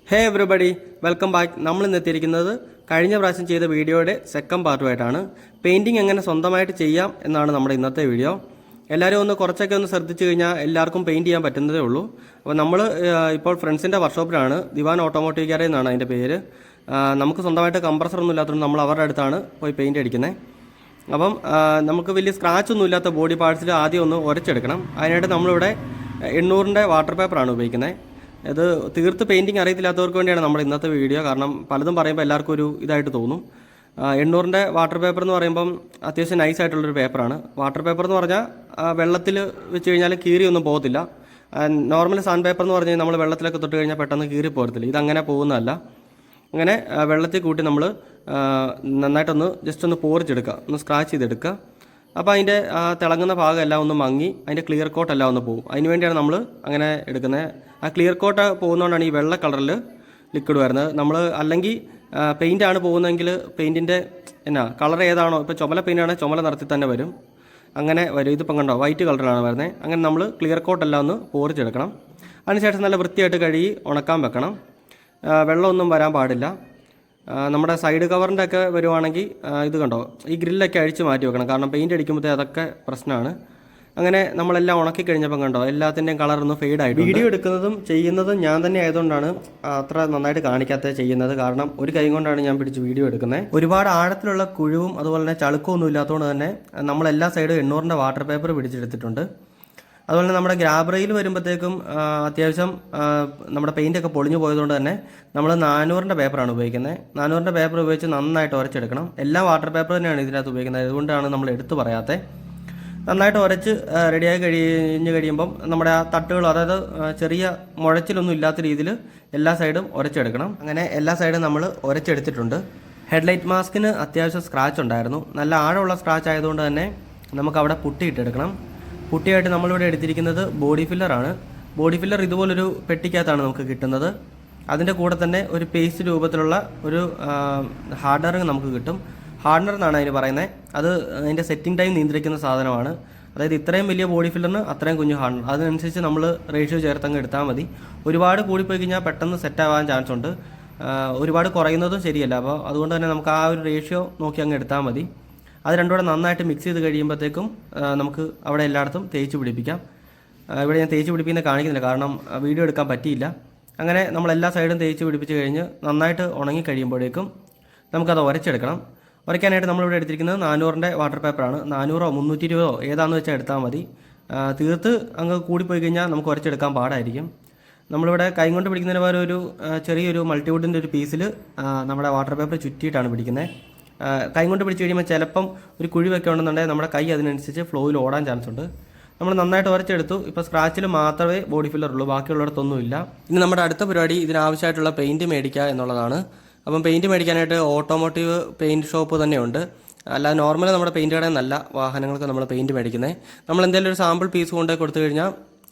ഹേ everybody, welcome back. നമ്മൾ ഇന്ന് എത്തിയിരിക്കുന്നത് കഴിഞ്ഞ പ്രാവശ്യം ചെയ്ത വീഡിയോയുടെ സെക്കൻഡ് പാർട്ടുമായിട്ടാണ്. പെയിൻറ്റിങ് എങ്ങനെ സ്വന്തമായിട്ട് ചെയ്യാം എന്നാണ് നമ്മുടെ ഇന്നത്തെ വീഡിയോ. എല്ലാവരും കുറച്ചൊക്കെ ശ്രദ്ധിച്ചു കഴിഞ്ഞാൽ എല്ലാവർക്കും പെയിൻറ്റ് ചെയ്യാൻ പറ്റുന്നതേ ഉള്ളൂ. അപ്പോൾ നമ്മൾ ഇപ്പോൾ ഫ്രണ്ട്സിൻ്റെ വർക്ക്ഷോപ്പിലാണ്, ദിവാൻ ഓട്ടോമോട്ടീവ് ഗാരേജ് എന്നാണ് അതിൻ്റെ പേര്. നമുക്ക് സ്വന്തമായിട്ട് കംപ്രസറൊന്നും ഇല്ലാത്തതുകൊണ്ട് നമ്മൾ അവരുടെ അടുത്താണ് പോയി പെയിൻറ്റ് അടിക്കുന്നത്. അപ്പം നമുക്ക് വലിയ സ്ക്രാച്ചൊന്നും ഇല്ലാത്ത ബോഡി പാർട്സിൽ ആദ്യം ഒന്ന് ഉരച്ചെടുക്കണം. അതിനായിട്ട് നമ്മളിവിടെ 800-ൻ്റെ വാട്ടർ പേപ്പറാണ് ഉപയോഗിക്കുന്നത്. ഇത് തീർത്ത് പെയിൻറ്റിങ് അറിയത്തില്ലാത്തവർക്ക് വേണ്ടിയാണ് നമ്മുടെ ഇന്നത്തെ വീഡിയോ. കാരണം പലതും പറയുമ്പോൾ എല്ലാവർക്കും ഒരു ഇതായിട്ട് തോന്നും. 800-ൻ്റെ വാട്ടർ പേപ്പർ എന്ന് പറയുമ്പം അത്യാവശ്യം നൈസായിട്ടുള്ളൊരു പേപ്പറാണ്. വാട്ടർ പേപ്പർ എന്ന് പറഞ്ഞാൽ വെള്ളത്തിൽ വെച്ച് കഴിഞ്ഞാൽ കീറിയൊന്നും പോകത്തില്ല. നോർമൽ സാൻഡ് പേപ്പർ എന്ന് പറഞ്ഞാൽ നമ്മൾ വെള്ളത്തിലൊക്കെ തൊട്ട് കഴിഞ്ഞാൽ പെട്ടെന്ന് കീറി പോകത്തില്ല. ഇതങ്ങനെ പോകുന്നതല്ല. അങ്ങനെ വെള്ളത്തിൽ കൂട്ടി നമ്മൾ നന്നായിട്ടൊന്ന് ജസ്റ്റ് ഒന്ന് പോറിച്ചെടുക്കുക, ഒന്ന് സ്ക്രാച്ച് ചെയ്തെടുക്കുക. അപ്പോൾ അതിൻ്റെ തിളങ്ങുന്ന ഭാഗം എല്ലാം ഒന്ന് മങ്ങി അതിൻ്റെ ക്ലിയർ കോട്ട് എല്ലാം ഒന്ന് പോകും. അതിന് വേണ്ടിയാണ് നമ്മൾ അങ്ങനെ എടുക്കുന്നത്. ആ ക്ലിയർ കോട്ട് പോകുന്നതുകൊണ്ടാണ് ഈ വെള്ള കളറിൽ ലിക്വിഡ് വരുന്നത്. നമ്മൾ അല്ലെങ്കിൽ പെയിൻ്റാണ് പോകുന്നതെങ്കിൽ പെയിൻറ്റിൻ്റെ കളർ ഏതാണോ, ഇപ്പോൾ ചുമല പെയിൻ്റാണെങ്കിൽ ചുമല നിറത്തിൽ തന്നെ വരും, അങ്ങനെ വരും. ഇതിപ്പം കണ്ടോ വൈറ്റ് കളറിലാണ് വരുന്നത്. അങ്ങനെ നമ്മൾ ക്ലിയർ കോട്ടെല്ലാം ഒന്ന് പോറിച്ചെടുക്കണം. അതിനുശേഷം നല്ല വൃത്തിയായിട്ട് കഴുകി ഉണക്കാൻ വെക്കണം. വെള്ളമൊന്നും വരാൻ പാടില്ല. നമ്മുടെ സൈഡ് കവറിൻ്റെ ഒക്കെ വരുവാണെങ്കിൽ ഇത് കണ്ടോ, ഈ ഗ്രില്ലൊക്കെ അഴിച്ച് മാറ്റി വെക്കണം. കാരണം പെയിൻറ്റ് അടിക്കുമ്പോഴത്തേ അതൊക്കെ പ്രശ്നമാണ്. അങ്ങനെ നമ്മളെല്ലാം ഉണക്കി കഴിഞ്ഞപ്പം കണ്ടോ എല്ലാത്തിൻ്റെയും കളറൊന്ന് ഫെയ്ഡായിട്ട്. വീഡിയോ എടുക്കുന്നതും ചെയ്യുന്നതും ഞാൻ തന്നെ ആയതുകൊണ്ടാണ് അത്ര നന്നായിട്ട് കാണിക്കാത്ത ചെയ്യുന്നത്. കാരണം ഒരു കൈ കൊണ്ടാണ് ഞാൻ പിടിച്ച് വീഡിയോ എടുക്കുന്നത്. ഒരുപാട് ആഴത്തിലുള്ള കുഴിവും അതുപോലെ തന്നെ ചളുക്കമൊന്നും ഇല്ലാത്തതുകൊണ്ട് തന്നെ നമ്മളെല്ലാ സൈഡും 800-ൻ്റെ വാട്ടർ പേപ്പർ പിടിച്ചെടുത്തിട്ടുണ്ട്. അതുപോലെ തന്നെ നമ്മുടെ ഗ്രാബ് റെയിൽ വരുമ്പോഴത്തേക്കും അത്യാവശ്യം നമ്മുടെ പെയിൻ്റൊക്കെ പൊളിഞ്ഞു പോയതുകൊണ്ട് തന്നെ നമ്മൾ 400-ൻ്റെ പേപ്പറാണ് ഉപയോഗിക്കുന്നത്. 400-ൻ്റെ പേപ്പർ ഉപയോഗിച്ച് നന്നായിട്ട് ഉരച്ചെടുക്കണം. എല്ലാ വാട്ടർ പേപ്പർ തന്നെയാണ് ഇതിനകത്ത് ഉപയോഗിക്കുന്നത്. അതുകൊണ്ടാണ് നമ്മൾ എടുത്തു പറയാത്തത്. നന്നായിട്ട് ഉരച്ച് റെഡിയായി കഴിയുമ്പം നമ്മുടെ ആ തട്ടുകൾ, അതായത് ചെറിയ മുഴച്ചിലൊന്നും ഇല്ലാത്ത രീതിയിൽ എല്ലാ സൈഡും ഉരച്ചെടുക്കണം. അങ്ങനെ എല്ലാ സൈഡും നമ്മൾ ഉരച്ചെടുത്തിട്ടുണ്ട്. ഹെഡ്ലൈറ്റ് മാസ്കിന് അത്യാവശ്യം സ്ക്രാച്ച് ഉണ്ടായിരുന്നു. നല്ല ആഴമുള്ള സ്ക്രാച്ച് ആയതുകൊണ്ട് തന്നെ നമുക്കവിടെ പുട്ടിയിട്ടെടുക്കണം. പുട്ടിയായിട്ട് നമ്മളിവിടെ എടുത്തിരിക്കുന്നത് ബോഡി ഫില്ലറാണ്. ബോഡി ഫില്ലർ ഇതുപോലൊരു പെട്ടിക്കകത്താണ് നമുക്ക് കിട്ടുന്നത്. അതിൻ്റെ കൂടെ തന്നെ ഒരു പേസ്റ്റ് രൂപത്തിലുള്ള ഒരു ഹാർഡനർ നമുക്ക് കിട്ടും. ഹാർഡനർ എന്നാണ് അതിന് പറയുന്നത്. അത് അതിൻ്റെ സെറ്റിംഗ് ടൈം നിയന്ത്രിക്കുന്ന സാധനമാണ്. അതായത് ഇത്രയും വലിയ ബോഡി ഫില്ലറിന് അത്രയും കുഞ്ഞു ഹാർഡനർ. അതിനനുസരിച്ച് നമ്മൾ റേഷ്യോ ചേർത്തങ്ങ് എടുത്താൽ മതി. ഒരുപാട് കൂടിപ്പോയി കഴിഞ്ഞാൽ പെട്ടെന്ന് സെറ്റാവാൻ ചാൻസ് ഉണ്ട്. ഒരുപാട് കുറയുന്നതും ശരിയല്ല. അപ്പോൾ അതുകൊണ്ട് തന്നെ നമുക്ക് ആ ഒരു റേഷ്യോ നോക്കി അങ്ങ് എടുത്താൽ മതി. അത് രണ്ടും കൂടെ നന്നായിട്ട് മിക്സ് ചെയ്ത് കഴിയുമ്പോഴത്തേക്കും നമുക്ക് അവിടെ എല്ലായിടത്തും തേച്ച് പിടിപ്പിക്കാം. ഇവിടെ ഞാൻ തേച്ച് പിടിപ്പിക്കുന്നത് കാണിക്കുന്നില്ല, കാരണം വീഡിയോ എടുക്കാൻ പറ്റിയില്ല. അങ്ങനെ നമ്മൾ എല്ലാ സൈഡും തേച്ച് പിടിപ്പിച്ച് കഴിഞ്ഞ് നന്നായിട്ട് ഉണങ്ങി കഴിയുമ്പോഴേക്കും നമുക്കത് ഉരച്ചെടുക്കണം. ഉരയ്ക്കാനായിട്ട് നമ്മളിവിടെ എടുത്തിരിക്കുന്നത് 400-ൻ്റെ വാട്ടർ പേപ്പറാണ്. 400-ഓ 320-ഓ ഏതാണെന്ന് വെച്ചാൽ എടുത്താൽ മതി. തീർത്ത് അങ്ങ് കൂടിപ്പോയി കഴിഞ്ഞാൽ നമുക്ക് ഉരച്ചെടുക്കാൻ പാടായിരിക്കും. നമ്മളിവിടെ കൈ കൊണ്ട് പിടിക്കുന്നതിന് പകരം ഒരു ചെറിയൊരു മൾട്ടിവുഡിൻ്റെ ഒരു പീസിൽ നമ്മുടെ വാട്ടർ പേപ്പർ ചുറ്റിയിട്ടാണ് പിടിക്കുന്നത്. കൈ കൊണ്ട് പിടിച്ച് കഴിയുമ്പോൾ ചിലപ്പം ഒരു കുഴി വെക്കുകയാണെന്നുണ്ടെങ്കിൽ നമ്മുടെ കൈ അതിനനുസരിച്ച് ഫ്ലോയിൽ ഓടാൻ ചാൻസ് ഉണ്ട്. നമ്മൾ നന്നായിട്ട് ഉരച്ചെടുത്തു. ഇപ്പോൾ സ്ക്രാച്ചിൽ മാത്രമേ ബോഡി ഫില്ലർ ഉള്ളൂ, ബാക്കിയുള്ളിടത്തൊന്നുമില്ല. ഇനി നമ്മുടെ അടുത്ത പരിപാടി ഇതിനാവശ്യമായിട്ടുള്ള പെയിൻറ്റ് മേടിക്കുക എന്നുള്ളതാണ്. അപ്പം പെയിൻറ്റ് മേടിക്കാനായിട്ട് ഓട്ടോമോട്ടീവ് പെയിൻറ്റ് ഷോപ്പ് തന്നെയുണ്ട്. അല്ല നോർമൽ നമ്മുടെ പെയിൻറ്റ് കടയിൽ നിന്നല്ല വാഹനങ്ങൾക്ക് നമ്മൾ പെയിൻറ്റ് മേടിക്കുന്നത്. നമ്മൾ എന്തെങ്കിലും ഒരു സാമ്പിൾ പീസ് കൊണ്ടുപോയി കൊടുത്തു കഴിഞ്ഞാൽ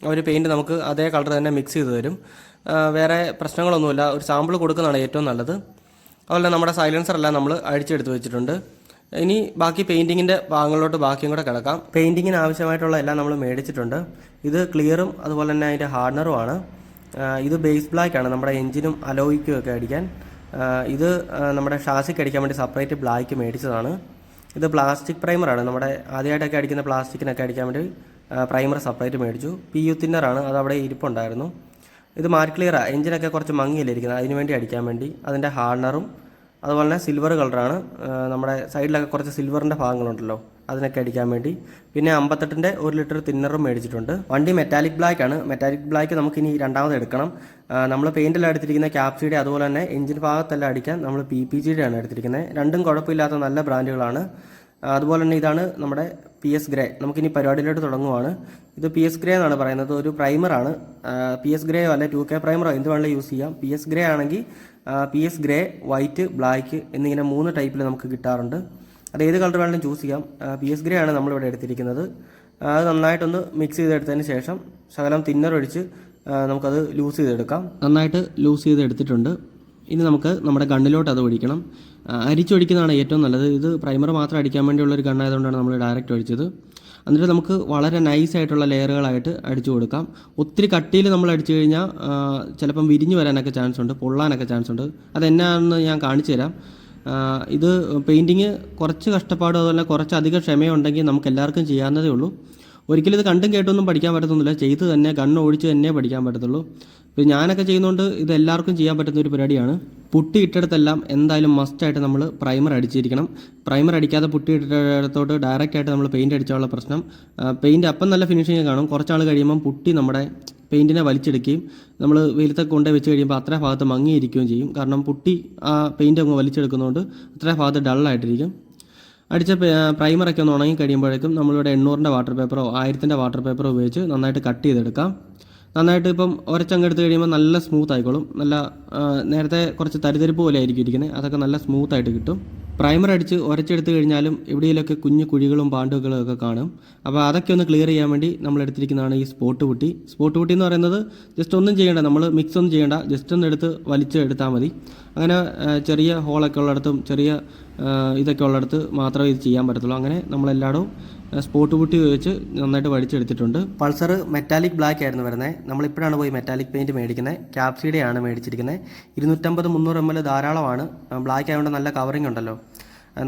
അവർ പെയിൻറ്റ് നമുക്ക് അതേ കളർ തന്നെ മിക്സ് ചെയ്ത് തരും. വേറെ പ്രശ്നങ്ങളൊന്നുമില്ല. ഒരു സാമ്പിൾ കൊടുക്കുന്നതാണ് ഏറ്റവും നല്ലത്. അതുപോലെ നമ്മുടെ സൈലൻസറെല്ലാം നമ്മൾ അഴിച്ചെടുത്ത് വെച്ചിട്ടുണ്ട്. ഇനി ബാക്കി പെയിൻറ്റിങ്ങിൻ്റെ ഭാഗങ്ങളിലോട്ട് ബാക്കിയും കൂടെ കിടക്കാം. പെയിൻറ്റിങ്ങിന് ആവശ്യമായിട്ടുള്ള എല്ലാം നമ്മൾ മേടിച്ചിട്ടുണ്ട്. ഇത് ക്ലിയറും അതുപോലെ തന്നെ അതിൻ്റെ ഹാർഡനറുമാണ്. ഇത് ബേസ് ബ്ലാക്കാണ്, നമ്മുടെ എഞ്ചിനും അലോയ്ക്കും ഒക്കെ അടിക്കാൻ. ഇത് നമ്മുടെ ഷാസിക്ക് അടിക്കാൻ വേണ്ടി സെപ്പറേറ്റ് ബ്ലാക്ക് മേടിച്ചതാണ്. ഇത് പ്ലാസ്റ്റിക് പ്രൈമറാണ്. നമ്മുടെ ആദ്യമായിട്ടൊക്കെ അടിക്കുന്ന പ്ലാസ്റ്റിക്കിനൊക്കെ അടിക്കാൻ വേണ്ടി പ്രൈമർ സെപ്പറേറ്റ് മേടിച്ചു. PU തിന്നറാണ്, അത് അവിടെ ഇരിപ്പുണ്ടായിരുന്നു. ഇത് മാറ്റ് ക്ലിയറാണ്. എഞ്ചിനൊക്കെ കുറച്ച് മങ്ങിയല്ലേ ഇരിക്കുന്നത്, അതിന് വേണ്ടി അടിക്കാൻ വേണ്ടി. അതിൻ്റെ ഹാർഡനറും അതുപോലെ തന്നെ സിൽവർ കളറാണ്. നമ്മുടെ സൈഡിലൊക്കെ കുറച്ച് സിൽവറിൻ്റെ ഭാഗങ്ങളുണ്ടല്ലോ, അതിനൊക്കെ അടിക്കാൻ വേണ്ടി. പിന്നെ 58-ൻ്റെ 1 ലിറ്റർ തിന്നറും മേടിച്ചിട്ടുണ്ട്. വണ്ടി മെറ്റാലിക് ബ്ലാക്ക് ആണ്. മെറ്റാലിക് ബ്ലാക്ക് നമുക്കിനി രണ്ടാമത് എടുക്കണം. നമ്മൾ പെയിൻറ്റെല്ലാം എടുത്തിരിക്കുന്ന ക്യാപ്സിയുടെ അതുപോലെ തന്നെ എഞ്ചിൻ ഭാഗത്തെല്ലാം അടിക്കാൻ നമ്മൾ PPGയുടെ ആണ് എടുത്തിരിക്കുന്നത്. രണ്ടും കുഴപ്പമില്ലാത്ത നല്ല ബ്രാൻഡുകളാണ്. അതുപോലെ തന്നെ ഇതാണ് നമ്മുടെ PS ഗ്രേ. നമുക്കിനി പരിപാടിയിലോട്ട് തുടങ്ങുവാണ്. ഇത് PS ഗ്രേ എന്നാണ് പറയുന്നത്. ഒരു പ്രൈമറാണ്. PS ഗ്രേ അല്ല 2K പ്രൈമറോ എന്ത് വേണമെങ്കിലും യൂസ് ചെയ്യാം. PS ഗ്രേ ആണെങ്കിൽ PS ഗ്രേ, വൈറ്റ്, ബ്ലാക്ക് എന്നിങ്ങനെ 3 ടൈപ്പിൽ നമുക്ക് കിട്ടാറുണ്ട്. അത് ഏത് കളർ വേണമെങ്കിലും ചൂസ് ചെയ്യാം. PS ഗ്രേ ആണ് നമ്മളിവിടെ എടുത്തിരിക്കുന്നത്. അത് നന്നായിട്ടൊന്ന് മിക്സ് ചെയ്തെടുത്തതിന് ശേഷം ശകലം തിന്നറൊഴിച്ച് നമുക്കത് ലൂസ് ചെയ്തെടുക്കാം. നന്നായിട്ട് ലൂസ് ചെയ്തെടുത്തിട്ടുണ്ട്. ഇനി നമുക്ക് നമ്മുടെ ഗണ്ണിലോട്ട് അത് ഒഴിക്കണം. അരിച്ചൊഴിക്കുന്നതാണ് ഏറ്റവും നല്ലത്. ഇത് പ്രൈമർ മാത്രം അടിക്കാൻ വേണ്ടിയുള്ളൊരു ഗണ്ണായതുകൊണ്ടാണ് നമ്മൾ ഡയറക്റ്റ് ഒഴിച്ചത്. എന്നിട്ട് നമുക്ക് വളരെ നൈസായിട്ടുള്ള ലെയറുകളായിട്ട് അടിച്ചു കൊടുക്കാം. ഒത്തിരി കട്ടിയിൽ നമ്മൾ അടിച്ചു കഴിഞ്ഞാൽ ചിലപ്പം വിരിഞ്ഞ് വരാനൊക്കെ ചാൻസ് ഉണ്ട്, പൊള്ളാനൊക്കെ ചാൻസ് ഉണ്ട്. അതെന്നാണെന്ന് ഞാൻ കാണിച്ചു തരാം. ഇത് പെയിൻറ്റിങ് കുറച്ച് കഷ്ടപ്പാടും അതുപോലെ കുറച്ചധികം ക്ഷമയുണ്ടെങ്കിൽ നമുക്ക് എല്ലാവർക്കും ചെയ്യാവുന്നതേ ഉള്ളൂ. ഒരിക്കലും ഇത് കണ്ടും കേട്ടൊന്നും പഠിക്കാൻ പറ്റത്തൊന്നുമില്ല, ചെയ്ത് തന്നെ കണ്ണ് ഓടിച്ച് തന്നെ പഠിക്കാൻ പറ്റത്തുള്ളൂ. ഇപ്പോൾ ഞാനൊക്കെ ചെയ്യുന്നതുകൊണ്ട് ഇത് എല്ലാവർക്കും ചെയ്യാൻ പറ്റുന്ന ഒരു പരിപാടിയാണ്. പുട്ടി ഇട്ടെടുത്തെല്ലാം എന്തായാലും മസ്റ്റായിട്ട് നമ്മൾ പ്രൈമർ അടിച്ചിരിക്കണം. പ്രൈമർ അടിക്കാതെ പുട്ടി ഇട്ടിടത്തോട്ട് ഡയറക്റ്റായിട്ട് നമ്മൾ പെയിൻറ്റ് അടിച്ചാലുള്ള പ്രശ്നം, പെയിൻറ്റ് അപ്പം നല്ല ഫിനിഷിങ് കാണും, കുറച്ചാൾ കഴിയുമ്പം പുട്ടി നമ്മുടെ പെയിൻറ്റിനെ വലിച്ചെടുക്കുകയും നമ്മൾ വെയിലത്തൊക്കെ കൊണ്ടു വെച്ച് കഴിയുമ്പോൾ അത്ര ഭാഗത്ത് മങ്ങിയിരിക്കുകയും ചെയ്യും. കാരണം പുട്ടി ആ പെയിൻറ്റ് അങ്ങ് വലിച്ചെടുക്കുന്നതുകൊണ്ട് അത്ര ഭാഗത്ത് ഡള്ളായിട്ടിരിക്കും. അടിച്ച പ്രൈമറൊക്കെ ഒന്ന് ഉണങ്ങി കഴിയുമ്പോഴേക്കും നമ്മളിവിടെ 800-ൻ്റെ വാട്ടർ പേപ്പറോ 1000-ൻ്റെ വാട്ടർ പേപ്പറോ ഉപയോഗിച്ച് നന്നായിട്ട് കട്ട് ചെയ്തെടുക്കാം. നന്നായിട്ട് ഇപ്പം ഒരച്ചങ്ങെടുത്ത് കഴിയുമ്പോൾ നല്ല സ്മൂത്ത് ആയിക്കോളും. നല്ല നേരത്തെ കുറച്ച് തരിതരിപ്പ് പോലെ ആയിരിക്കും ഇരിക്കുന്നത്, അതൊക്കെ നല്ല സ്മൂത്തായിട്ട് കിട്ടും. പ്രൈമർ അടിച്ച് ഉരച്ചെടുത്ത് കഴിഞ്ഞാലും എവിടെയെങ്കിലുമൊക്കെ കുഞ്ഞു കുഴികളും പാണ്ടുകളും ഒക്കെ കാണും. അപ്പോൾ അതൊക്കെ ഒന്ന് ക്ലിയർ ചെയ്യാൻ വേണ്ടി നമ്മൾ എടുത്തിരിക്കുന്നതാണ് ഈ സ്പോട്ട് പുട്ടി. സ്പോട്ട് പുട്ടി എന്ന് പറയുന്നത് ജസ്റ്റ് ഒന്നും ചെയ്യേണ്ട, നമ്മൾ മിക്സ് ഒന്നും ചെയ്യേണ്ട, ജസ്റ്റ് ഒന്ന് എടുത്ത് വലിച്ച് എടുത്താൽ മതി. അങ്ങനെ ചെറിയ ഹോളൊക്കെ ഉള്ളിടത്തും ചെറിയ ഇതൊക്കെ ഉള്ളിടത്ത് മാത്രമേ ഇത് ചെയ്യാൻ പറ്റത്തുള്ളൂ. അങ്ങനെ നമ്മളെല്ലായിടവും സ്പോട്ട് പുട്ടി ഉപയോഗിച്ച് നന്നായിട്ട് വടിച്ചെടുത്തിട്ടുണ്ട്. പൾസർ മെറ്റാലിക് ബ്ലാക്ക് ആയിരുന്നു വരുന്നത്. നമ്മളിപ്പോഴാണ് പോയി മെറ്റാലിക് പെയിൻറ്റ് മേടിക്കുന്നത്. ക്യാപ്സിയുടെ ആണ് മേടിച്ചിരിക്കുന്നത്. 250-300 ml ധാരാളമാണ്. ബ്ലാക്ക് ആയതുകൊണ്ട് നല്ല കവറിങ് ഉണ്ടല്ലോ.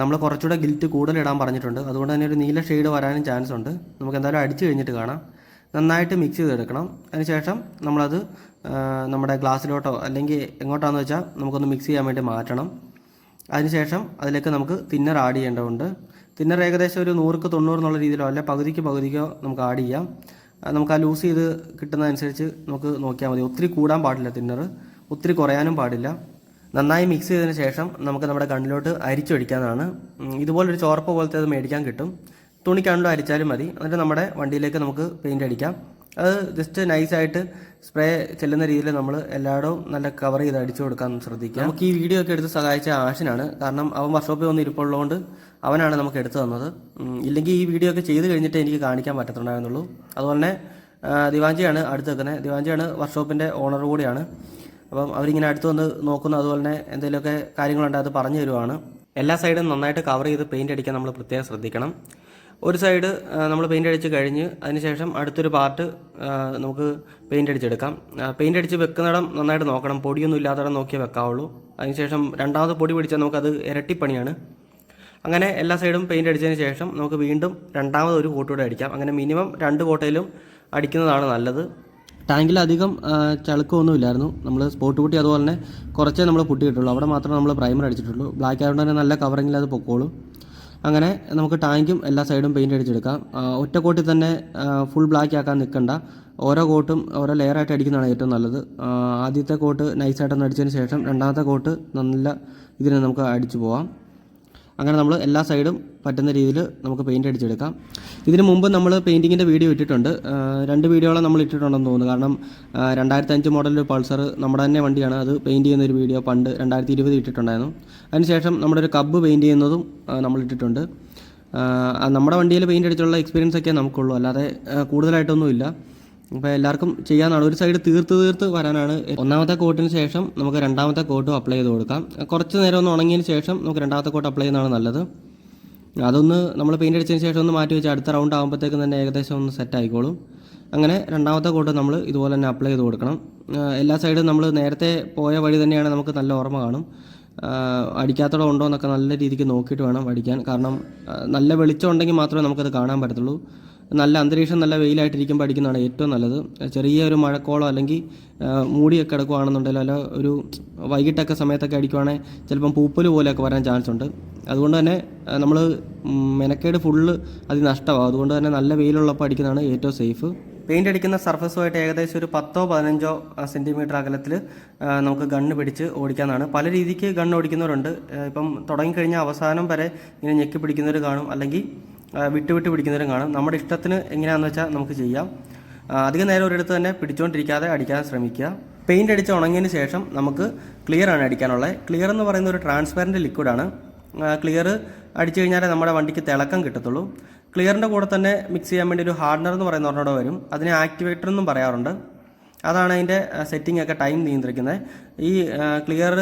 നമ്മൾ കുറച്ചുകൂടെ ഗിൽറ്റ് കൂടുതൽ ഇടാൻ പറഞ്ഞിട്ടുണ്ട്, അതുകൊണ്ട് തന്നെ ഒരു നീല ഷെയ്ഡ് വരാനും ചാൻസ് ഉണ്ട്. നമുക്ക് എന്തായാലും അടിച്ച് കഴിഞ്ഞിട്ട് കാണാം. നന്നായിട്ട് മിക്സ് ചെയ്തെടുക്കണം. അതിനുശേഷം നമ്മളത് നമ്മുടെ ഗ്ലാസ്സിലോട്ടോ അല്ലെങ്കിൽ എങ്ങോട്ടാണെന്ന് വെച്ചാൽ നമുക്കൊന്ന് മിക്സ് ചെയ്യാൻ വേണ്ടി മാറ്റണം. അതിനുശേഷം അതിലേക്ക് നമുക്ക് തിന്നർ ആഡ് ചെയ്യേണ്ടതുണ്ട്. തിന്നർ ഏകദേശം ഒരു 100-90 എന്നുള്ള രീതിയിലോ അല്ലെ പകുതിക്കോ നമുക്ക് ആഡ് ചെയ്യാം. നമുക്ക് ആ ലൂസ് ചെയ്ത് കിട്ടുന്നതനുസരിച്ച് നമുക്ക് നോക്കിയാൽ മതി. ഒത്തിരി കൂടാൻ പാടില്ല തിന്നർ, ഒത്തിരി കുറയാനും പാടില്ല. നന്നായി മിക്സ് ചെയ്തതിന് ശേഷം നമുക്ക് നമ്മുടെ കണ്ണിലോട്ട് അരിച്ചൊഴിക്കാനാണ്. ഇതുപോലൊരു ചോർപ്പ പോലത്തെ അത് മേടിക്കാൻ കിട്ടും. തുണിക്കണ്ണിലോ അരിച്ചാലും മതി. എന്നിട്ട് നമ്മുടെ വണ്ടിയിലേക്ക് നമുക്ക് പെയിൻറ്റ് അടിക്കാം. അത് ജസ്റ്റ് നൈസായിട്ട് സ്പ്രേ ചെല്ലുന്ന രീതിയിൽ നമ്മൾ എല്ലായിടവും നല്ല കവർ ചെയ്ത് അടിച്ചു കൊടുക്കാൻ ശ്രദ്ധിക്കുക. നമുക്ക് ഈ വീഡിയോ ഒക്കെ എടുത്ത് സഹായിച്ച ആഷിനാണ്. കാരണം അവൻ വർക്ക്ഷോപ്പിൽ വന്ന് ഇരിപ്പുള്ളതുകൊണ്ട് അവനാണ് നമുക്ക് എടുത്തു തന്നത്. ഇല്ലെങ്കിൽ ഈ വീഡിയോ ഒക്കെ ചെയ്ത് കഴിഞ്ഞിട്ട് എനിക്ക് കാണിക്കാൻ പറ്റത്തുണ്ടായിരുന്നുള്ളൂ. അതുപോലെ തന്നെ ദിവാഞ്ചിയാണ് അടുത്ത് വെക്കുന്നത്. ദിവാഞ്ചിയാണ് വർക്ക്ഷോപ്പിൻ്റെ ഓണർ കൂടിയാണ്. അപ്പം അവരിങ്ങനെ അടുത്ത് വന്ന് നോക്കുന്നു, അതുപോലെ തന്നെ എന്തെങ്കിലുമൊക്കെ കാര്യങ്ങളുണ്ട് അത് പറഞ്ഞു തരുവാണ്. എല്ലാ സൈഡും നന്നായിട്ട് കവർ ചെയ്ത് പെയിൻറ്റ് അടിക്കാൻ നമ്മൾ പ്രത്യേകം ശ്രദ്ധിക്കണം. ഒരു സൈഡ് നമ്മൾ പെയിൻറ്റ് അടിച്ച് കഴിഞ്ഞ് അതിനുശേഷം അടുത്തൊരു പാർട്ട് നമുക്ക് പെയിൻറ്റ് അടിച്ചെടുക്കാം. പെയിൻറ്റ് അടിച്ച് വെക്കുന്നിടം നന്നായിട്ട് നോക്കണം, പൊടിയൊന്നും ഇല്ലാത്തടം നോക്കിയേ വെക്കാവുള്ളൂ. അതിനുശേഷം രണ്ടാമത് പൊടി പിടിച്ചാൽ നമുക്കത് ഇരട്ടിപ്പണിയാണ്. അങ്ങനെ എല്ലാ സൈഡും പെയിൻറ്റ് അടിച്ചതിന് ശേഷം നമുക്ക് വീണ്ടും രണ്ടാമത് ഒരു കോട്ട് കൂടെ അടിക്കാം. അങ്ങനെ മിനിമം 2 കോട്ടയിലും അടിക്കുന്നതാണ് നല്ലത്. ടാങ്കിലധികം ചളുക്കമൊന്നും ഇല്ലായിരുന്നു. നമ്മൾ സ്പോട്ട് പുട്ടി അതുപോലെ തന്നെ കുറച്ചേ നമ്മൾ പുട്ടിയിട്ടുള്ളൂ. അവിടെ മാത്രമേ നമ്മൾ പ്രൈമർ അടിച്ചിട്ടുള്ളൂ. ബ്ലാക്ക് ആയതുകൊണ്ട് തന്നെ നല്ല കവറിങ്ങിൽ അത് പൊക്കോളും. അങ്ങനെ നമുക്ക് ടാങ്കും എല്ലാ സൈഡും പെയിൻറ്റ് അടിച്ചെടുക്കാം. ഒറ്റ കോട്ടിൽ തന്നെ ഫുൾ ബ്ലാക്ക് ആക്കാൻ നിൽക്കണ്ട. ഓരോ കോട്ടും ഓരോ ലെയറായിട്ട് അടിക്കുന്നതാണ് ഏറ്റവും നല്ലത്. ആദ്യത്തെ കോട്ട് നൈസായിട്ടൊന്ന് അടിച്ചതിന് ശേഷം രണ്ടാമത്തെ കോട്ട് നല്ല ഇതിന് നമുക്ക് അടിച്ചു പോവാം. അങ്ങനെ നമ്മൾ എല്ലാ സൈഡും പറ്റുന്ന രീതിയിൽ നമുക്ക് പെയിൻറ്റ് അടിച്ചെടുക്കാം. ഇതിന് മുമ്പ് നമ്മൾ പെയിൻറ്റിങ്ങിൻ്റെ വീഡിയോ ഇട്ടിട്ടുണ്ട്. 2 വീഡിയോളം നമ്മൾ ഇട്ടിട്ടുണ്ടെന്ന് തോന്നുന്നു. കാരണം 2005 മോഡൽ പൾസർ നമ്മുടെ തന്നെ വണ്ടിയാണ്, അത് പെയിൻറ്റ് ചെയ്യുന്നൊരു വീഡിയോ പണ്ട് 2020 ഇട്ടിട്ടുണ്ടായിരുന്നു. അതിനുശേഷം നമ്മുടെ ഒരു കബ്ബ് പെയിൻറ്റ് ചെയ്യുന്നതും നമ്മൾ ഇട്ടിട്ടുണ്ട്. നമ്മുടെ വണ്ടിയിൽ പെയിൻറ്റ് അടിച്ചുള്ള എക്സ്പീരിയൻസ് ഒക്കെ നമുക്കുള്ളൂ, അല്ലാതെ കൂടുതലായിട്ടൊന്നുമില്ല. അപ്പോൾ എല്ലാവർക്കും ചെയ്യാനാണ്. ഒരു സൈഡ് തീർത്ത് വരാനാണ്. ഒന്നാമത്തെ കോട്ടിന് ശേഷം നമുക്ക് രണ്ടാമത്തെ കോട്ടും അപ്ലൈ ചെയ്ത് കൊടുക്കാം. കുറച്ച് നേരം ഒന്ന് ഉണങ്ങിയതിന് ശേഷം നമുക്ക് രണ്ടാമത്തെ കോട്ട് അപ്ലൈ ചെയ്യുന്നതാണ് നല്ലത്. അതൊന്ന് നമ്മൾ പെയിൻറ്റ് അടിച്ചതിന് ശേഷം ഒന്ന് മാറ്റി വെച്ച് അടുത്ത റൗണ്ട് ആകുമ്പോഴത്തേക്കും തന്നെ ഏകദേശം ഒന്ന് സെറ്റ് ആയിക്കോളും. അങ്ങനെ രണ്ടാമത്തെ കോട്ട് നമ്മൾ ഇതുപോലെ തന്നെ അപ്ലൈ ചെയ്ത് കൊടുക്കണം. എല്ലാ സൈഡും നമ്മൾ നേരത്തെ പോയ വഴി തന്നെയാണ്, നമുക്ക് നല്ല ഓർമ്മ കാണും. അടിക്കാത്തടം ഉണ്ടോ എന്നൊക്കെ നല്ല രീതിക്ക് നോക്കിയിട്ട് വേണം അടിക്കാൻ. കാരണം നല്ല വെളിച്ചം ഉണ്ടെങ്കിൽ മാത്രമേ നമുക്കത് കാണാൻ പറ്റത്തുള്ളൂ. നല്ല അന്തരീക്ഷം നല്ല വെയിലായിട്ടിരിക്കുമ്പോൾ അടിക്കുന്നതാണ് ഏറ്റവും നല്ലത്. ചെറിയൊരു മഴക്കോളോ അല്ലെങ്കിൽ മൂടിയൊക്കെ കിടക്കുകയാണെന്നുണ്ടെങ്കിൽ അല്ല ഒരു വൈകിട്ടൊക്കെ സമയത്തൊക്കെ അടിക്കുവാണെങ്കിൽ ചിലപ്പം പൂപ്പൽ പോലെയൊക്കെ വരാൻ ചാൻസ് ഉണ്ട്. അതുകൊണ്ട് തന്നെ നമ്മൾ മെനക്കേട് ഫുള്ള് അത് നഷ്ടമാകും. അതുകൊണ്ട് തന്നെ നല്ല വെയിലുള്ളപ്പോൾ അടിക്കുന്നതാണ് ഏറ്റവും സേഫ്. പെയിൻറ്റ് അടിക്കുന്ന സർഫസുമായിട്ട് ഏകദേശം ഒരു 10-15 സെൻറ്റിമീറ്റർ അകലത്തിൽ നമുക്ക് ഗണ്ണ് പിടിച്ച് ഓടിക്കാനാണ്. പല രീതിക്ക് ഗണ്ണ് ഓടിക്കുന്നവരുണ്ട്. ഇപ്പം തുടങ്ങിക്കഴിഞ്ഞാൽ അവസാനം വരെ ഇങ്ങനെ ഞെക്കി പിടിക്കുന്നവർ കാണും, അല്ലെങ്കിൽ വിട്ട് പിടിക്കുന്നവരും കാണും. നമ്മുടെ ഇഷ്ടത്തിന് എങ്ങനെയാണെന്ന് വെച്ചാൽ നമുക്ക് ചെയ്യാം. അധികം നേരം ഒരിടത്ത് തന്നെ പിടിച്ചുകൊണ്ടിരിക്കാതെ അടിക്കാൻ ശ്രമിക്കുക. പെയിൻറ്റ് അടിച്ച് ഉണങ്ങിയതിന് ശേഷം നമുക്ക് ക്ലിയർ ആണ് അടിക്കാനുള്ളത്. ക്ലിയർ എന്ന് പറയുന്ന ഒരു ട്രാൻസ്പെറൻറ്റ് ലിക്വിഡാണ്. ക്ലിയർ അടിച്ചു കഴിഞ്ഞാലേ നമ്മുടെ വണ്ടിക്ക് തിളക്കം കിട്ടത്തുള്ളൂ. ക്ലിയറിൻ്റെ കൂടെ തന്നെ മിക്സ് ചെയ്യാൻ വേണ്ടി ഒരു ഹാർഡനർ എന്ന് പറയുന്ന ഒരെണ്ണം വരും. അതിനെ ആക്ടിവേറ്റർ എന്നും പറയാറുണ്ട്. അതാണ് അതിൻ്റെ സെറ്റിംഗ് ഒക്കെ ടൈം നിയന്ത്രിക്കുന്നത്. ഈ ക്ലിയർ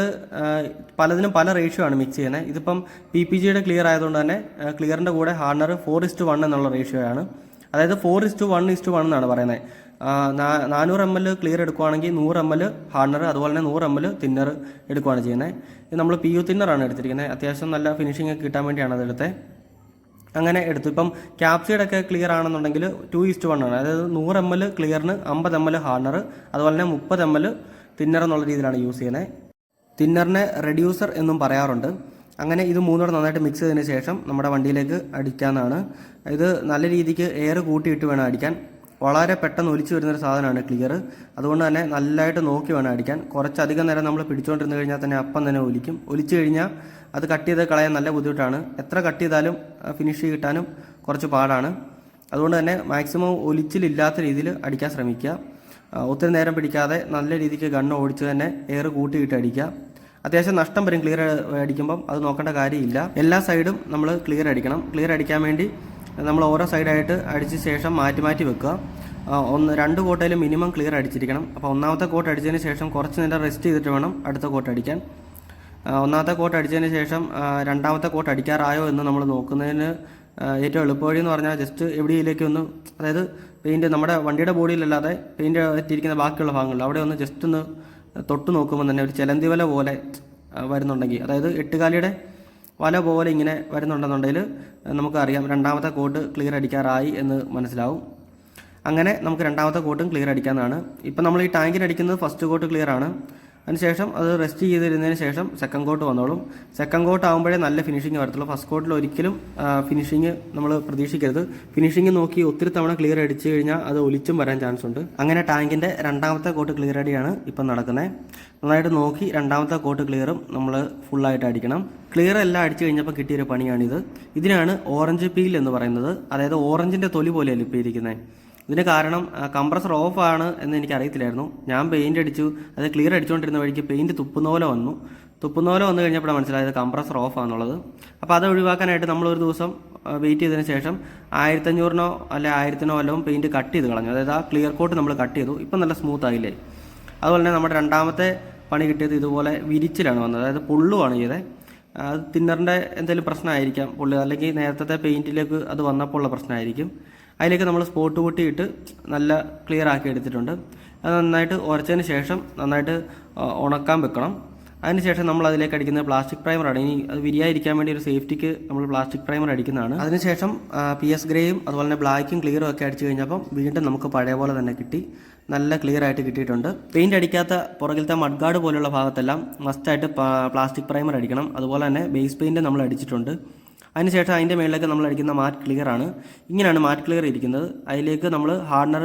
പലതിനും പല റേഷ്യോ ആണ് മിക്സ് ചെയ്യുന്നത്. ഇതിപ്പം PPGയുടെ ക്ലിയർ ആയതുകൊണ്ട് തന്നെ ക്ലിയറിൻ്റെ കൂടെ ഹാർഡനർ 4:1 എന്നുള്ള റേഷ്യോ ആണ്. അതായത് 4:1:1 എന്നാണ് പറയുന്നത്. 400 ml ക്ലിയർ എടുക്കുവാണെങ്കിൽ 100 ml ഹാർഡനർ, അതുപോലെ തന്നെ 100 ml തിന്നർ എടുക്കുകയാണ് ചെയ്യുന്നത്. ഇത് നമ്മൾ PU തിന്നറാണ് എടുത്തിരിക്കുന്നത്. അത്യാവശ്യം നല്ല ഫിനിഷിംഗ് ഒക്കെ കിട്ടാൻ വേണ്ടിയാണ് അതെടുത്തത്. അങ്ങനെ എടുത്തു. ഇപ്പം ക്യാപ്സൈഡൊക്കെ ക്ലിയർ ആണെന്നുണ്ടെങ്കിൽ 2:1 ആണ്. അതായത് 100 ml ക്ലിയറിന് 50 ml ഹാർഡനർ, അതുപോലെ തന്നെ 30 ml തിന്നർ എന്നുള്ള രീതിയിലാണ് യൂസ് ചെയ്യുന്നത്. തിന്നറിനെ റെഡ്യൂസർ എന്നും പറയാറുണ്ട്. അങ്ങനെ ഇത് മൂന്നോടെ നന്നായിട്ട് മിക്സ് ചെയ്തതിന് ശേഷം നമ്മുടെ വണ്ടിയിലേക്ക് അടിക്കാവുന്നതാണ്. ഇത് നല്ല രീതിക്ക് എയർ കൂട്ടിയിട്ട് വേണം അടിക്കാൻ. വളരെ പെട്ടെന്ന് ഒലിച്ചു വരുന്നൊരു സാധനമാണ് ക്ലിയർ. അതുകൊണ്ട് തന്നെ നല്ലതായിട്ട് നോക്കി വേണം അടിക്കാൻ. കുറച്ചധികം നേരം നമ്മൾ പിടിച്ചുകൊണ്ടിരുന്ന് കഴിഞ്ഞാൽ തന്നെ അപ്പം തന്നെ ഒലിക്കും. ഒലിച്ചു കഴിഞ്ഞാൽ അത് കട്ട് ചെയ്ത് കളയാൻ നല്ല ബുദ്ധിമുട്ടാണ്. എത്ര കട്ട് ചെയ്താലും ഫിനിഷ് കിട്ടാനും കുറച്ച് പാടാണ്. അതുകൊണ്ട് തന്നെ മാക്സിമം ഒലിച്ചിലില്ലാത്ത രീതിയിൽ അടിക്കാൻ ശ്രമിക്കുക. ഒത്തിരി നേരം പിടിക്കാതെ നല്ല രീതിക്ക് ഗണ്ണ് ഓടിച്ച് തന്നെ എയർ കൂട്ടിയിട്ട് അടിക്കുക. അത്യാവശ്യം നഷ്ടം വരും ക്ലിയർ അടിക്കുമ്പം, അത് നോക്കേണ്ട കാര്യമില്ല. എല്ലാ സൈഡും നമ്മൾ ക്ലിയർ അടിക്കണം. ക്ലിയർ അടിക്കാൻ വേണ്ടി നമ്മൾ ഓരോ സൈഡായിട്ട് അടിച്ച ശേഷം മാറ്റി മാറ്റി വെക്കുക. 2 കോട്ടയിലും മിനിമം ക്ലിയർ അടിച്ചിരിക്കണം. അപ്പോൾ ഒന്നാമത്തെ കോട്ട് അടിച്ചതിന് ശേഷം കുറച്ച് നേരം റെസ്റ്റ് ചെയ്തിട്ട് വേണം അടുത്ത കോട്ട് അടിക്കാൻ. ഒന്നാമത്തെ കോട്ട് അടിച്ചതിന് ശേഷം രണ്ടാമത്തെ കോട്ട് അടിക്കാറായോ എന്ന് നമ്മൾ നോക്കുന്നതിന് ഏറ്റവും എളുപ്പവഴി എന്ന് പറഞ്ഞാൽ ജസ്റ്റ് എവിടെയിലേക്കൊന്ന്, അതായത് പെയിൻറ്റ് നമ്മുടെ വണ്ടിയുടെ ബോഡിയിലല്ലാതെ പെയിൻറ്റ് ഇട്ടിരിക്കുന്ന ബാക്കിയുള്ള ഭാഗങ്ങളിൽ അവിടെ ഒന്ന് ജസ്റ്റ് ഒന്ന് തൊട്ട് നോക്കുമ്പോൾ തന്നെ ഒരു ചിലന്തി വല പോലെ വരുന്നുണ്ടെങ്കിൽ, അതായത് എട്ടുകാലിയുടെ വല പോലെ ഇങ്ങനെ വരുന്നുണ്ടെന്നുണ്ടെങ്കിൽ നമുക്കറിയാം രണ്ടാമത്തെ കോട്ട് ക്ലിയർ അടിക്കാറായി എന്ന് മനസ്സിലാവും. അങ്ങനെ നമുക്ക് രണ്ടാമത്തെ കോട്ടും ക്ലിയർ അടിക്കാവുന്നതാണ്. ഇപ്പം നമ്മൾ ഈ ടാങ്കിനടിക്കുന്നത് ഫസ്റ്റ് കോട്ട് ക്ലിയർ ആണ്. അതിനുശേഷം അത് റെസ്റ്റ് ചെയ്തിരുന്നതിന് ശേഷം സെക്കൻഡ് കോട്ട് വന്നോളും. സെക്കൻഡ് കോട്ട് ആകുമ്പോഴേ നല്ല ഫിനിഷിങ് വരത്തുള്ളൂ. ഫസ്റ്റ് കോട്ടിൽ ഒരിക്കലും ഫിനിഷിങ് നമ്മൾ പ്രതീക്ഷിക്കരുത്. ഫിനിഷിങ് നോക്കി ഒത്തിരി തവണ ക്ലിയർ അടിച്ചു കഴിഞ്ഞാൽ അത് ഒലിച്ചും വരാൻ ചാൻസ് ഉണ്ട്. അങ്ങനെ ടാങ്കിൻ്റെ രണ്ടാമത്തെ കോട്ട് ക്ലിയർ അടിയാണ് ഇപ്പം നടക്കുന്നത്. നന്നായിട്ട് നോക്കി രണ്ടാമത്തെ കോട്ട് ക്ലിയറും നമ്മൾ ഫുള്ളായിട്ട് അടിക്കണം. ക്ലിയർ എല്ലാം അടിച്ചു കഴിഞ്ഞപ്പോൾ കിട്ടിയൊരു പണിയാണിത്. ഇതിനാണ് ഓറഞ്ച് പീൽ എന്ന് പറയുന്നത്. അതായത് ഓറഞ്ചിൻ്റെ തൊലി പോലെയല്ല ഇപ്പോൾ ഇരിക്കുന്നത്. ഇതിന് കാരണം കംപ്രസർ ഓഫ് ആണ് എന്ന് എനിക്കറിയത്തില്ലായിരുന്നു. ഞാൻ പെയിൻറ്റ് അടിച്ചു, അത് ക്ലിയർ അടിച്ചുകൊണ്ടിരുന്ന വഴിക്ക് പെയിൻറ്റ് തുപ്പുന്ന പോലെ വന്നു വന്നു കഴിഞ്ഞപ്പോഴാണ് മനസ്സിലായത് കംപ്രസർ ഓഫ് ആണെന്നുള്ളത്. അപ്പോൾ അത് ഒഴിവാക്കാനായിട്ട് നമ്മളൊരു ദിവസം വെയിറ്റ് ചെയ്തതിന് ശേഷം 1500 അല്ലെ 1000 വല്ലതും പെയിൻറ്റ് കട്ട് ചെയ്ത് കളഞ്ഞു. അതായത് ആ ക്ലിയർ കോട്ട് നമ്മൾ കട്ട് ചെയ്തു. ഇപ്പം നല്ല സ്മൂത്ത് ആയില്ലേ. അതുപോലെ തന്നെ നമ്മുടെ രണ്ടാമത്തെ പണി കിട്ടിയത് ഇതുപോലെ വിരിച്ചിലാണ് വന്നത്. അതായത് പൊള്ളുവാണ് ചെയ്തത്. അത് തിന്നറിൻ്റെ എന്തെങ്കിലും പ്രശ്നമായിരിക്കാം പൊള്ളി, അല്ലെങ്കിൽ നേരത്തെ പെയിൻറ്റിലേക്ക് അത് വന്നപ്പോൾ ഉള്ള പ്രശ്നമായിരിക്കും. അതിലേക്ക് നമ്മൾ സ്പോട്ട് കൂട്ടിയിട്ട് നല്ല ക്ലിയർ ആക്കി എടുത്തിട്ടുണ്ട്. അത് നന്നായിട്ട് ഉരച്ചതിന് ശേഷം നന്നായിട്ട് ഉണക്കാൻ വെക്കണം. അതിനുശേഷം നമ്മൾ അതിലേക്ക് അടിക്കുന്നത് പ്ലാസ്റ്റിക് പ്രൈമറാണ്. ഇനി അത് വിരിയാതിരിക്കാൻ വേണ്ടി ഒരു സേഫ്റ്റിക്ക് നമ്മൾ പ്ലാസ്റ്റിക് പ്രൈമർ അടിക്കുന്നതാണ്. അതിനുശേഷം PS ഗ്രേയും അതുപോലെ തന്നെ ബ്ലാക്കും ക്ലിയറും ഒക്കെ അടിച്ചു കഴിഞ്ഞപ്പം വീണ്ടും നമുക്ക് പഴയ പോലെ തന്നെ കിട്ടി. നല്ല ക്ലിയർ ആയിട്ട് കിട്ടിയിട്ടുണ്ട്. പെയിൻറ്റ് അടിക്കാത്ത പുറകിലത്തെ മഡ്ഗാർഡ് പോലെയുള്ള ഭാഗത്തെല്ലാം മസ്റ്റായിട്ട് പ്ലാസ്റ്റിക് പ്രൈമർ അടിക്കണം. അതുപോലെ തന്നെ ബേസ് പെയിൻറ്റ് നമ്മൾ അടിച്ചിട്ടുണ്ട്. അതിനുശേഷം അതിൻ്റെ മേളിലേക്ക് നമ്മൾ അടിക്കുന്ന മാറ്റ് ക്ലിയർ ആണ്. ഇങ്ങനെയാണ് മാറ്റ് ക്ലിയർ ഇരിക്കുന്നത്. അതിലേക്ക് നമ്മൾ ഹാർഡനർ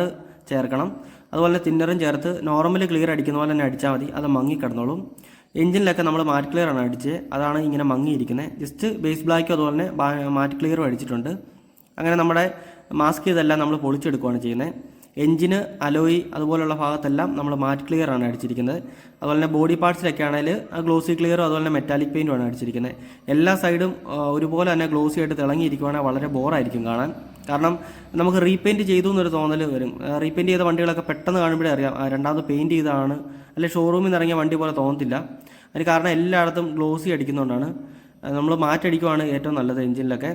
ചേർക്കണം. അതുപോലെ തിന്നറും ചേർത്ത് നോർമൽ ക്ലിയർ അടിക്കുന്ന പോലെ തന്നെ അടിച്ചാൽ മതി, അത് മങ്ങി കിടന്നോളും. എഞ്ചിനിലൊക്കെ നമ്മൾ മാറ്റ് ക്ലിയർ ആണ് അടിച്ചത്, അതാണ് ഇങ്ങനെ മങ്ങിയിരിക്കുന്നത്. ജസ്റ്റ് ബേസ് ബ്ലാക്കും അതുപോലെ തന്നെ മാറ്റ് ക്ലിയറും അടിച്ചിട്ടുണ്ട്. അങ്ങനെ നമ്മുടെ മാസ്ക് ഇതെല്ലാം നമ്മൾ പൊളിച്ചെടുക്കുകയാണ് ചെയ്യുന്നത്. എഞ്ചിന്, അലോയി അതുപോലുള്ള ഭാഗത്തെല്ലാം നമ്മൾ മാറ്റ് ക്ലിയർ ആണ് അടിച്ചിരിക്കുന്നത്. അതുപോലെ തന്നെ ബോഡി പാർട്സിലൊക്കെ ആണെങ്കിൽ ഗ്ലോസി ക്ലിയറും അതുപോലെ തന്നെ മെറ്റാലിക് പെയിൻറ്റുമാണ് അടിച്ചിരിക്കുന്നത്. എല്ലാ സൈഡും ഒരുപോലെ തന്നെ ഗ്ലോസി ആയിട്ട് തിളങ്ങിയിരിക്കുവാണെങ്കിൽ വളരെ ബോറായിരിക്കും കാണാൻ. കാരണം നമുക്ക് റീപെയിൻറ്റ് ചെയ്തു എന്നൊരു തോന്നൽ വരും. റീപെയിൻറ്റ് ചെയ്ത വണ്ടികളൊക്കെ പെട്ടെന്ന് കാണുമ്പോഴേ അറിയാം രണ്ടാമത് പെയിൻറ്റ് ചെയ്തതാണ്, അല്ലെങ്കിൽ ഷോറൂമിൽ നിന്ന് ഇറങ്ങിയ വണ്ടി പോലെ തോന്നത്തില്ല. അതിന് കാരണം എല്ലായിടത്തും ഗ്ലോസി അടിക്കുന്നതുകൊണ്ടാണ്. നമ്മൾ മാറ്റടിക്കുവാണ് ഏറ്റവും നല്ലത് എഞ്ചിനിലൊക്കെ.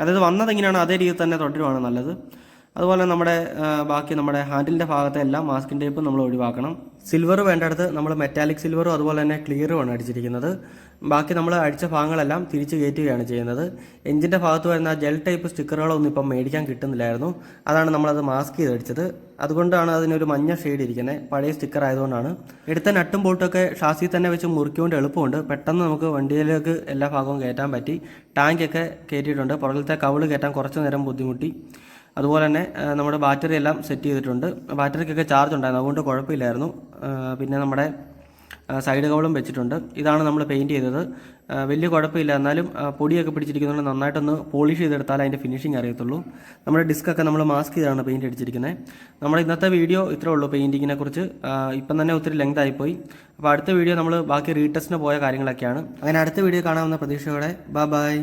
അതായത് വന്നത് എങ്ങനെയാണ് അതേ രീതിയിൽ തന്നെ തുടരുവാണ് നല്ലത്. അതുപോലെ നമ്മുടെ ബാക്കി നമ്മുടെ ഹാൻഡിലിൻ്റെ ഭാഗത്തെ എല്ലാം മാസ്കിൻ ടേപ്പ് നമ്മൾ ഒഴിവാക്കണം. സിൽവർ വേണ്ടടുത്ത് നമ്മൾ മെറ്റാലിക് സിൽവറും അതുപോലെ തന്നെ ക്ലിയറുമാണ് അടിച്ചിരിക്കുന്നത്. ബാക്കി നമ്മൾ അടിച്ച ഭാഗങ്ങളെല്ലാം തിരിച്ച് കയറ്റുകയാണ് ചെയ്യുന്നത്. എഞ്ചിൻ്റെ ഭാഗത്ത് വരുന്ന ജെൽ ടൈപ്പ് സ്റ്റിക്കറുകളൊന്നും ഇപ്പം മേടിക്കാൻ കിട്ടുന്നില്ലായിരുന്നു. അതാണ് നമ്മളത് മാസ്ക് ചെയ്ത് അടിച്ചത്. അതുകൊണ്ടാണ് അതിനൊരു മഞ്ഞ ഷെയ്ഡ് ഇരിക്കുന്നത്, പഴയ സ്റ്റിക്കർ ആയതുകൊണ്ടാണ്. എടുത്ത നട്ടും ബോൾട്ടൊക്കെ ഷാസി തന്നെ വെച്ച് മുറിക്കൊണ്ട് എളുപ്പമുണ്ട്. പെട്ടെന്ന് നമുക്ക് വണ്ടിയിലേക്ക് എല്ലാ ഭാഗവും കയറ്റാൻ പറ്റി. ടാങ്കൊക്കെ കയറ്റിയിട്ടുണ്ട്. പുറകിലത്തെ കവിള് കയറ്റാൻ കുറച്ച് നേരം ബുദ്ധിമുട്ടി. അതുപോലെ തന്നെ നമ്മുടെ ബാറ്ററി എല്ലാം സെറ്റ് ചെയ്തിട്ടുണ്ട്. ബാറ്ററിക്കൊക്കെ ചാർജ് ഉണ്ടായിരുന്നു, അതുകൊണ്ട് കുഴപ്പമില്ലായിരുന്നു. പിന്നെ നമ്മുടെ സൈഡ് കവളും വെച്ചിട്ടുണ്ട്. ഇതാണ് നമ്മൾ പെയിൻറ്റ് ചെയ്തത്. വലിയ കുഴപ്പമില്ല, എന്നാലും പൊടിയൊക്കെ പിടിച്ചിരിക്കുന്നതുകൊണ്ട് നന്നായിട്ടൊന്ന് പോളിഷ് ചെയ്തെടുത്താൽ അതിൻ്റെ ഫിനിഷിങ് അറിയത്തുള്ളൂ. നമ്മുടെ ഡിസ്കൊക്കെ നമ്മൾ മാസ്ക് ചെയ്താണ് പെയിൻറ്റ് അടിച്ചിരിക്കുന്നത്. നമ്മുടെ ഇന്നത്തെ വീഡിയോ ഇത്രേ ഉള്ളൂ പെയിൻറ്റിങ്ങിനെ കുറിച്ച്. ഇപ്പം തന്നെ ഒത്തിരി ലെങ്ത് ആയിപ്പോയി. അപ്പോൾ അടുത്ത വീഡിയോ നമ്മൾ ബാക്കി റീടെസ്റ്റിന് പോയ കാര്യങ്ങളൊക്കെയാണ്. അങ്ങനെ അടുത്ത വീഡിയോ കാണാവുന്ന പ്രതീക്ഷയോടെ ബൈ.